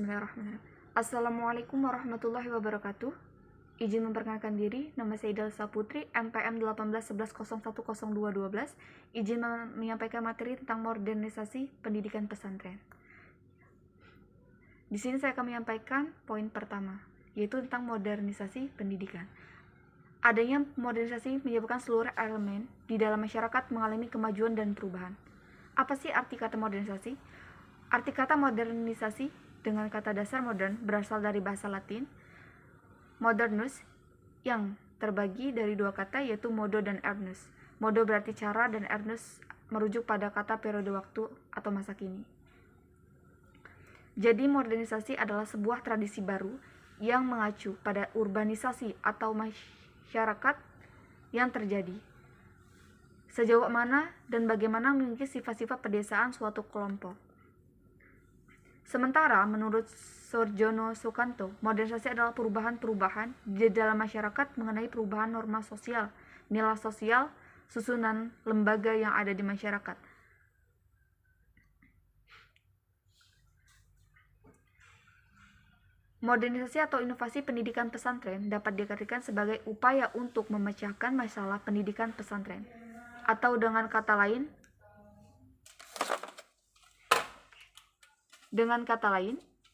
Bismillahirrahmanirrahim. Assalamualaikum warahmatullahi wabarakatuh. Izin memperkenalkan diri, nama saya Delsa Putri, NPM 1811010212. Izin menyampaikan materi tentang modernisasi pendidikan pesantren. Di sini saya akan menyampaikan poin pertama, yaitu tentang modernisasi pendidikan. Adanya modernisasi menyebabkan seluruh elemen di dalam masyarakat mengalami kemajuan dan perubahan. Apa sih arti kata modernisasi? Arti kata modernisasi dengan kata dasar modern berasal dari bahasa Latin modernus yang terbagi dari dua kata, yaitu modo dan ernus. Modo berarti cara dan ernus merujuk pada kata periode waktu atau masa kini. Jadi modernisasi adalah sebuah tradisi baru yang mengacu pada urbanisasi atau masyarakat yang terjadi. Sejauh mana dan bagaimana mengikuti sifat-sifat pedesaan suatu kelompok. Sementara menurut Surjono Sukanto, modernisasi adalah perubahan-perubahan di dalam masyarakat mengenai perubahan norma sosial, nilai sosial, susunan lembaga yang ada di masyarakat. Modernisasi atau inovasi pendidikan pesantren dapat diartikan sebagai upaya untuk memecahkan masalah pendidikan pesantren. Atau dengan kata lain,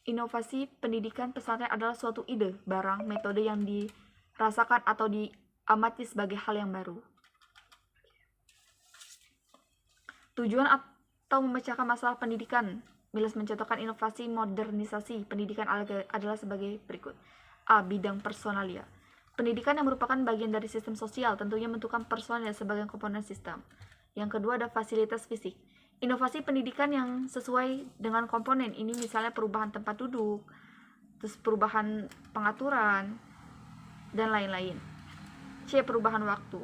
inovasi pendidikan pesantren adalah suatu ide, barang, metode yang dirasakan atau diamati sebagai hal yang baru. Tujuan atau memecahkan masalah pendidikan. Miles mencontohkan inovasi modernisasi pendidikan adalah sebagai berikut. A. Bidang personalia. Pendidikan yang merupakan bagian dari sistem sosial tentunya membentukkan personalia sebagai komponen sistem. Yang kedua ada fasilitas fisik. Inovasi pendidikan yang sesuai dengan komponen ini misalnya perubahan tempat duduk, terus perubahan pengaturan, dan lain-lain. C. Perubahan waktu.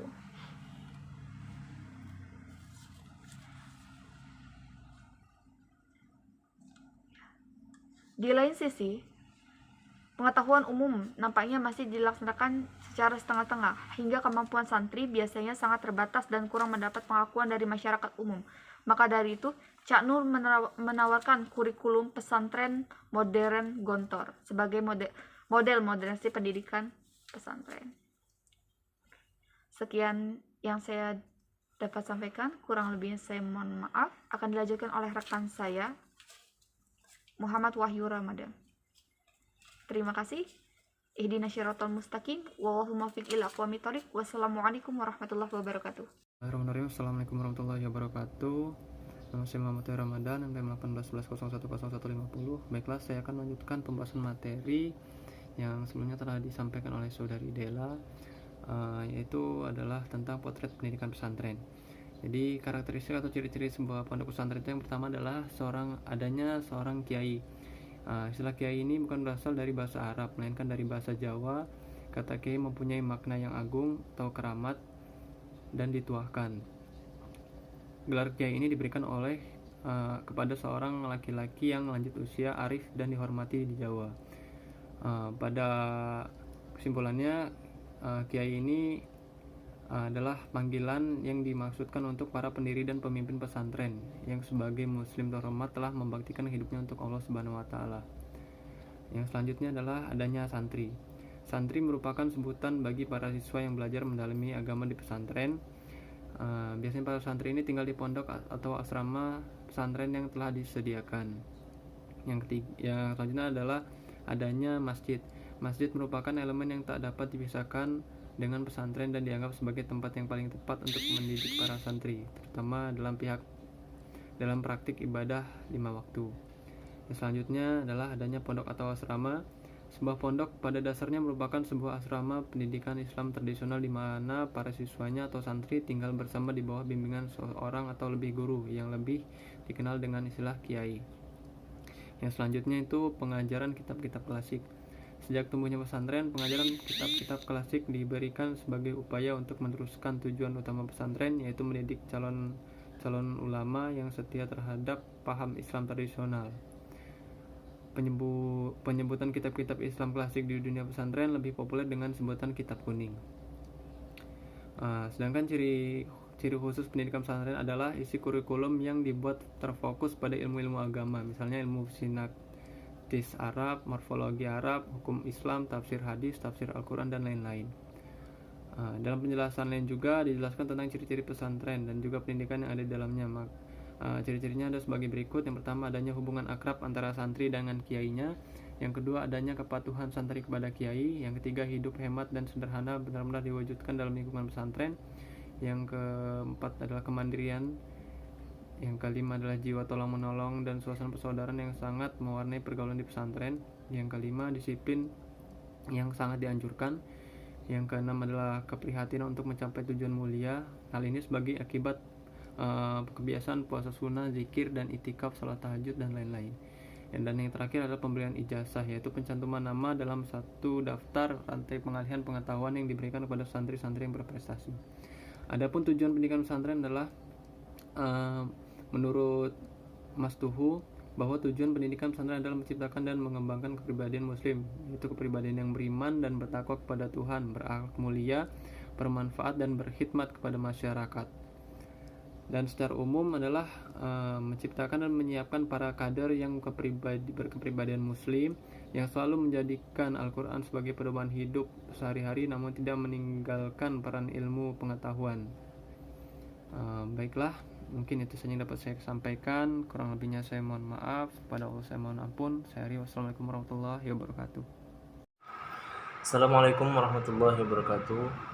Di lain sisi, pengetahuan umum nampaknya masih dilaksanakan secara setengah-tengah, hingga kemampuan santri biasanya sangat terbatas dan kurang mendapat pengakuan dari masyarakat umum. Maka dari itu, Cak Nur menawarkan kurikulum pesantren modern Gontor sebagai model modernisasi pendidikan pesantren. Sekian yang saya dapat sampaikan, kurang lebihnya saya mohon maaf. Akan dilanjutkan oleh rekan saya, Muhammad Wahyu Ramadan. Terima kasih. Ihdinas syiratal mustaqim, wallahu muwaffiq ila aqwamit thoriq. Wassalamualaikum warahmatullahi wabarakatuh. Assalamualaikum warahmatullahi wabarakatuh. Nama saya Muhammad Wahyu Ramadan, NPM 1811010150. Baiklah, saya akan melanjutkan pembahasan materi yang sebelumnya telah disampaikan oleh saudari Dela, yaitu adalah tentang potret pendidikan pesantren. Jadi karakteristik atau ciri-ciri sebuah pondok pesantren itu yang pertama adalah adanya seorang kiai. Istilah kiai ini bukan berasal dari bahasa Arab, melainkan dari bahasa Jawa. Kata kiai mempunyai makna yang agung atau keramat dan dituahkan. Gelar kiai ini diberikan oleh kepada seorang laki-laki yang lanjut usia, arif dan dihormati di Jawa. Pada kesimpulannya, kiai ini adalah panggilan yang dimaksudkan untuk para pendiri dan pemimpin pesantren yang sebagai muslim terhormat telah membaktikan hidupnya untuk Allah Subhanahu wa taala. Yang selanjutnya adalah adanya santri. Santri merupakan sebutan bagi para siswa yang belajar mendalami agama di pesantren. Biasanya para santri ini tinggal di pondok atau asrama pesantren yang telah disediakan. Yang selanjutnya adalah adanya masjid. Masjid merupakan elemen yang tak dapat dipisahkan dengan pesantren dan dianggap sebagai tempat yang paling tepat untuk mendidik para santri, terutama dalam praktik ibadah 5 waktu. Yang selanjutnya adalah adanya pondok atau asrama. Sebuah pondok pada dasarnya merupakan sebuah asrama pendidikan Islam tradisional di mana para siswanya atau santri tinggal bersama di bawah bimbingan seorang atau lebih guru yang lebih dikenal dengan istilah kiai. Yang selanjutnya itu pengajaran kitab-kitab klasik. Sejak tumbuhnya pesantren, pengajaran kitab-kitab klasik diberikan sebagai upaya untuk meneruskan tujuan utama pesantren, yaitu mendidik calon ulama yang setia terhadap paham Islam tradisional. Penyebutan kitab-kitab Islam klasik di dunia pesantren lebih populer dengan sebutan kitab kuning. Sedangkan ciri khusus pendidikan pesantren adalah isi kurikulum yang dibuat terfokus pada ilmu-ilmu agama, misalnya ilmu gramatis Arab, morfologi Arab, hukum Islam, tafsir hadis, tafsir Al-Quran, dan lain-lain. Dalam penjelasan lain juga dijelaskan tentang ciri-ciri pesantren dan juga pendidikan yang ada di dalamnya. Ciri-cirinya ada sebagai berikut. Yang pertama, adanya hubungan akrab antara santri dengan kiainya. Yang kedua, adanya kepatuhan santri kepada kiai. Yang ketiga, hidup hemat dan sederhana benar-benar diwujudkan dalam lingkungan pesantren. Yang keempat adalah kemandirian. Yang kelima adalah jiwa tolong menolong dan suasana persaudaraan yang sangat mewarnai pergaulan di pesantren. Yang kelima, disiplin yang sangat dianjurkan. Yang keenam adalah keprihatinan untuk mencapai tujuan mulia. Hal ini sebagai akibat kebiasaan puasa sunnah, zikir, dan itikaf, salat tahajud, dan lain-lain. Dan yang terakhir adalah pemberian ijazah, yaitu pencantuman nama dalam satu daftar rantai pengalihan pengetahuan yang diberikan kepada santri-santri yang berprestasi. Adapun tujuan pendidikan pesantren adalah menurut Mas Tuhu bahwa tujuan pendidikan pesantren adalah menciptakan dan mengembangkan kepribadian muslim, yaitu kepribadian yang beriman dan bertakwa kepada Tuhan, berakhlak mulia, bermanfaat, dan berkhidmat kepada masyarakat. Dan secara umum adalah menciptakan dan menyiapkan para kader yang berkepribadian muslim yang selalu menjadikan Al-Quran sebagai pedoman hidup sehari-hari, namun tidak meninggalkan peran ilmu pengetahuan. Baiklah, mungkin itu saja yang dapat saya sampaikan. Kurang lebihnya saya mohon maaf. Pada Allah saya mohon ampun. Saya Rio. Wassalamualaikum warahmatullahi wabarakatuh. Assalamualaikum warahmatullahi wabarakatuh.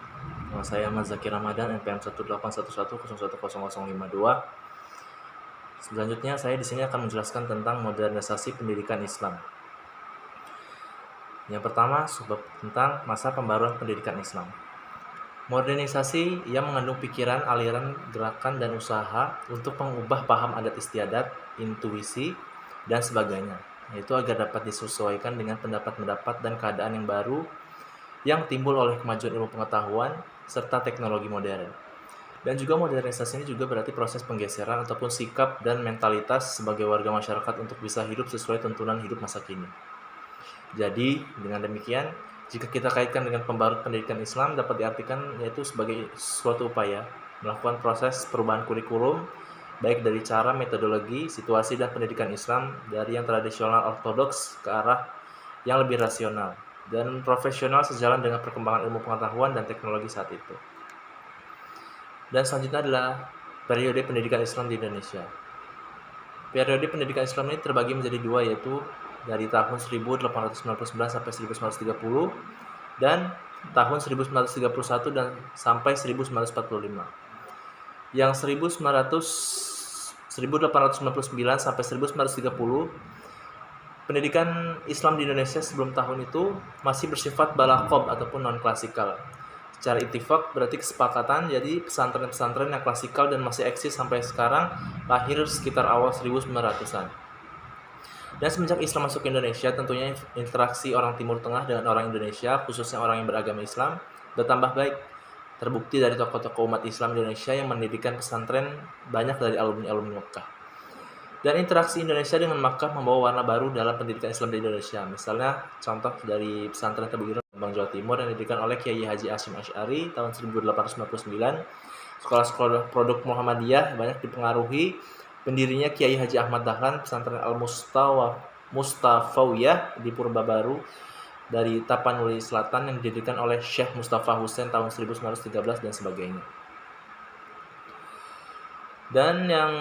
Saya Ahmad Zaki Ramadan, NPM 18111010052. Selanjutnya saya di sini akan menjelaskan tentang modernisasi pendidikan Islam. Yang pertama, tentang masa pembaruan pendidikan Islam. Modernisasi yang mengandung pikiran, aliran, gerakan, dan usaha untuk mengubah paham adat istiadat, intuisi, dan sebagainya, yaitu agar dapat disesuaikan dengan pendapat-pendapat dan keadaan yang baru yang timbul oleh kemajuan ilmu pengetahuan serta teknologi modern. Dan juga modernisasi ini juga berarti proses penggeseran ataupun sikap dan mentalitas sebagai warga masyarakat untuk bisa hidup sesuai tuntunan hidup masa kini. Jadi, dengan demikian, jika kita kaitkan dengan pembaruan pendidikan Islam, dapat diartikan yaitu sebagai suatu upaya melakukan proses perubahan kurikulum, baik dari cara, metodologi, situasi, dan pendidikan Islam dari yang tradisional ortodoks ke arah yang lebih rasional dan profesional sejalan dengan perkembangan ilmu pengetahuan dan teknologi saat itu. Dan selanjutnya adalah periode pendidikan Islam di Indonesia. Periode pendidikan Islam ini terbagi menjadi dua, yaitu dari tahun 1899 sampai 1930 dan tahun 1931 dan sampai 1945. Yang 1899 sampai 1930 pendidikan Islam di Indonesia sebelum tahun itu masih bersifat balakob ataupun non-klasikal. Secara ittifaq berarti kesepakatan, jadi pesantren-pesantren yang klasikal dan masih eksis sampai sekarang lahir sekitar awal 1900-an. Dan semenjak Islam masuk ke Indonesia, tentunya interaksi orang Timur Tengah dengan orang Indonesia, khususnya orang yang beragama Islam, bertambah baik. Terbukti dari tokoh-tokoh umat Islam Indonesia yang mendirikan pesantren banyak dari alumni-alumni Mekah. Dan interaksi Indonesia dengan Makkah membawa warna baru dalam pendidikan Islam di Indonesia. Misalnya, contoh dari pesantren Tebu Ireng, Bang Jawa Timur yang didirikan oleh Kiai Haji Hasyim Asy'ari tahun 1899. Sekolah-sekolah produk Muhammadiyah banyak dipengaruhi pendirinya Kiai Haji Ahmad Dahlan, pesantren Al-Mustafawiyah di Purba Baru dari Tapanuli Selatan yang didirikan oleh Syekh Mustafa Husain tahun 1913 dan sebagainya. Dan yang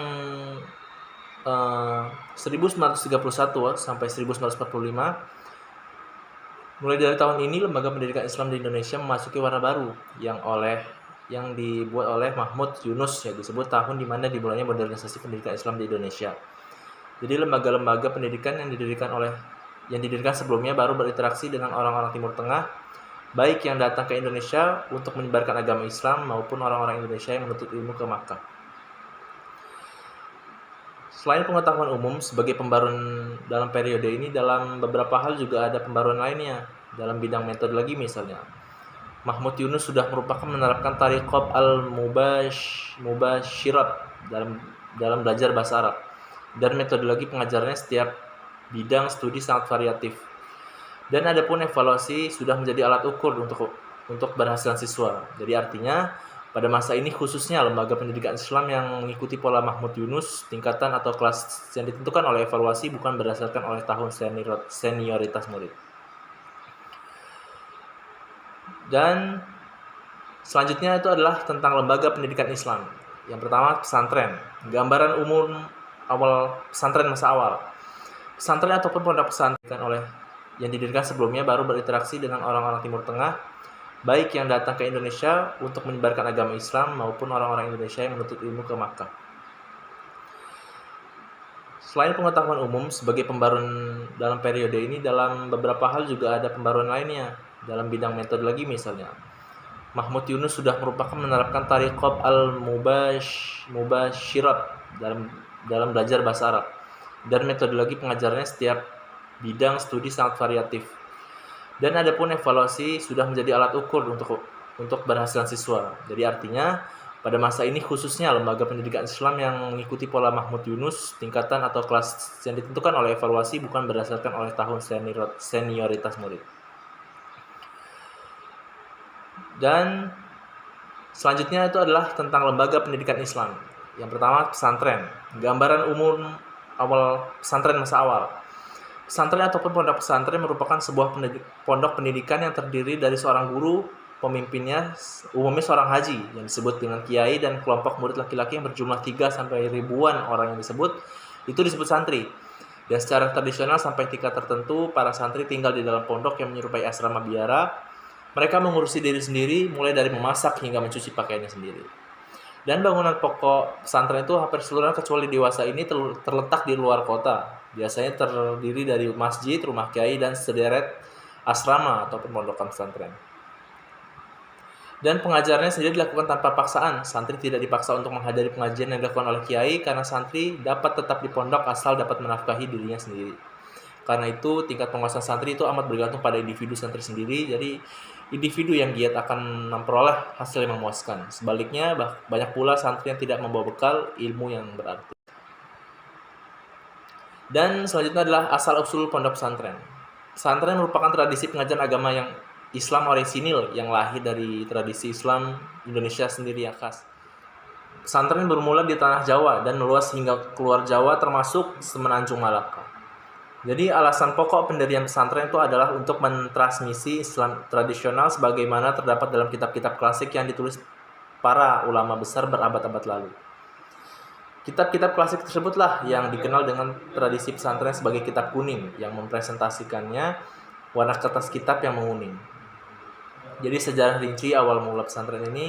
1931 sampai 1945, mulai dari tahun ini lembaga pendidikan Islam di Indonesia memasuki warna baru yang dibuat oleh Mahmud Yunus, yang disebut tahun di mana dimulainya modernisasi pendidikan Islam di Indonesia. Jadi lembaga-lembaga pendidikan yang didirikan sebelumnya baru berinteraksi dengan orang-orang Timur Tengah, baik yang datang ke Indonesia untuk menyebarkan agama Islam maupun orang-orang Indonesia yang menuntut ilmu ke Makkah. Selain pengetahuan umum sebagai pembaruan dalam periode ini, dalam beberapa hal juga ada pembaruan lainnya dalam bidang metodologi. Misalnya, Mahmud Yunus sudah merupakan menerapkan tariqah al-mubasyirat dalam belajar bahasa Arab, dan metodologi pengajarannya setiap bidang studi sangat variatif. Dan adapun evaluasi sudah menjadi alat ukur untuk berhasilan siswa. Jadi artinya Pada masa ini khususnya lembaga pendidikan Islam yang mengikuti pola Mahmud Yunus, tingkatan atau kelas yang ditentukan oleh evaluasi bukan berdasarkan oleh tahun senioritas murid. Dan selanjutnya itu adalah tentang lembaga pendidikan Islam. Yang pertama, pesantren. Gambaran umum awal pesantren masa awal. Pesantren ataupun pondok pesantren oleh yang didirikan sebelumnya baru berinteraksi dengan orang-orang Timur Tengah, baik yang datang ke Indonesia untuk menyebarkan agama Islam maupun orang-orang Indonesia yang menuntut ilmu ke Makkah. Selain pengetahuan umum sebagai pembaruan dalam periode ini, dalam beberapa hal juga ada pembaruan lainnya dalam bidang metodologi. Misalnya, Mahmud Yunus sudah merupakan menerapkan tariqah al-mubasyirat dalam belajar bahasa Arab, dan metodologi pengajarannya setiap bidang studi sangat variatif. Dan ada pun evaluasi sudah menjadi alat ukur untuk berhasilan siswa. Jadi artinya pada masa ini khususnya lembaga pendidikan Islam yang mengikuti pola Mahmud Yunus, tingkatan atau kelas yang ditentukan oleh evaluasi bukan berdasarkan oleh tahun senioritas murid. Dan selanjutnya itu adalah tentang lembaga pendidikan Islam. Yang pertama, pesantren. Gambaran umum awal pesantren masa awal. Pesantren ataupun pondok pesantren merupakan sebuah pondok pendidikan yang terdiri dari seorang guru, pemimpinnya umumnya seorang haji yang disebut dengan kiai, dan kelompok murid laki-laki yang berjumlah 3 sampai ribuan orang yang disebut santri. Dan secara tradisional sampai tingkat tertentu para santri tinggal di dalam pondok yang menyerupai asrama biara. Mereka mengurusi diri sendiri mulai dari memasak hingga mencuci pakaiannya sendiri. Dan bangunan pokok pesantren itu hampir seluruhnya kecuali dewasa ini terletak di luar kota. Biasanya terdiri dari masjid, rumah kiai, dan sederet asrama ataupun pondokan pesantren. Dan pengajarannya sendiri dilakukan tanpa paksaan. Santri tidak dipaksa untuk menghadiri pengajian yang dilakukan oleh kiai karena santri dapat tetap di pondok asal dapat menafkahi dirinya sendiri. Karena itu tingkat penguasaan santri itu amat bergantung pada individu santri sendiri. Jadi individu yang giat akan memperoleh hasil yang memuaskan. Sebaliknya banyak pula santri yang tidak membawa bekal ilmu yang berarti. Dan selanjutnya adalah asal-usul pondok pesantren. Pesantren merupakan tradisi pengajaran agama yang Islam orisinil yang lahir dari tradisi Islam Indonesia sendiri yang khas. Pesantren bermula di tanah Jawa dan meluas hingga keluar Jawa termasuk Semenanjung Malaka. Jadi alasan pokok pendirian pesantren itu adalah untuk mentransmisi Islam tradisional sebagaimana terdapat dalam kitab-kitab klasik yang ditulis para ulama besar berabad-abad lalu. Kitab-kitab klasik tersebutlah yang dikenal dengan tradisi pesantren sebagai kitab kuning yang mempresentasikannya warna kertas kitab yang menguning. Jadi sejarah rinci awal mula pesantren ini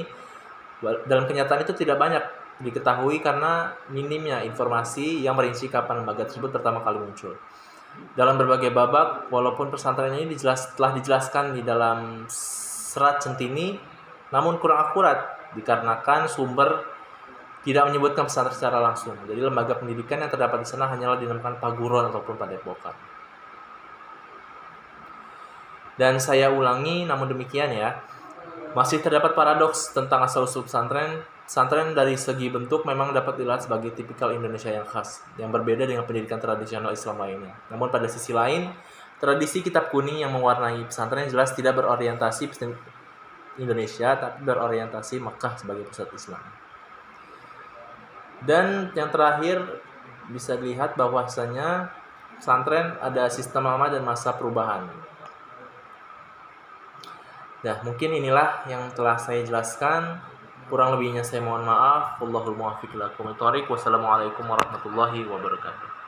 dalam kenyataan itu tidak banyak diketahui karena minimnya informasi yang merinci kapan lembaga tersebut pertama kali muncul. Dalam berbagai babak, walaupun pesantren ini telah dijelaskan di dalam serat Centini, namun kurang akurat dikarenakan sumber tidak menyebutkan pesantren secara langsung. Jadi lembaga pendidikan yang terdapat di sana hanyalah dinamakan paguron ataupun padepokan. Dan saya ulangi, namun demikian ya, masih terdapat paradoks tentang asal-usul pesantren. Pesantren dari segi bentuk memang dapat dilihat sebagai tipikal Indonesia yang khas, yang berbeda dengan pendidikan tradisional Islam lainnya. Namun pada sisi lain, tradisi kitab kuning yang mewarnai pesantren jelas tidak berorientasi Indonesia, tapi berorientasi Makkah sebagai pusat Islam. Dan yang terakhir, bisa dilihat bahwasanya pesantren ada sistem lama dan masa perubahan. Nah, mungkin inilah yang telah saya jelaskan. Kurang lebihnya saya mohon maaf. Wallahul muwaffiq ila aqwamit thoriq. Wassalamualaikum warahmatullahi wabarakatuh.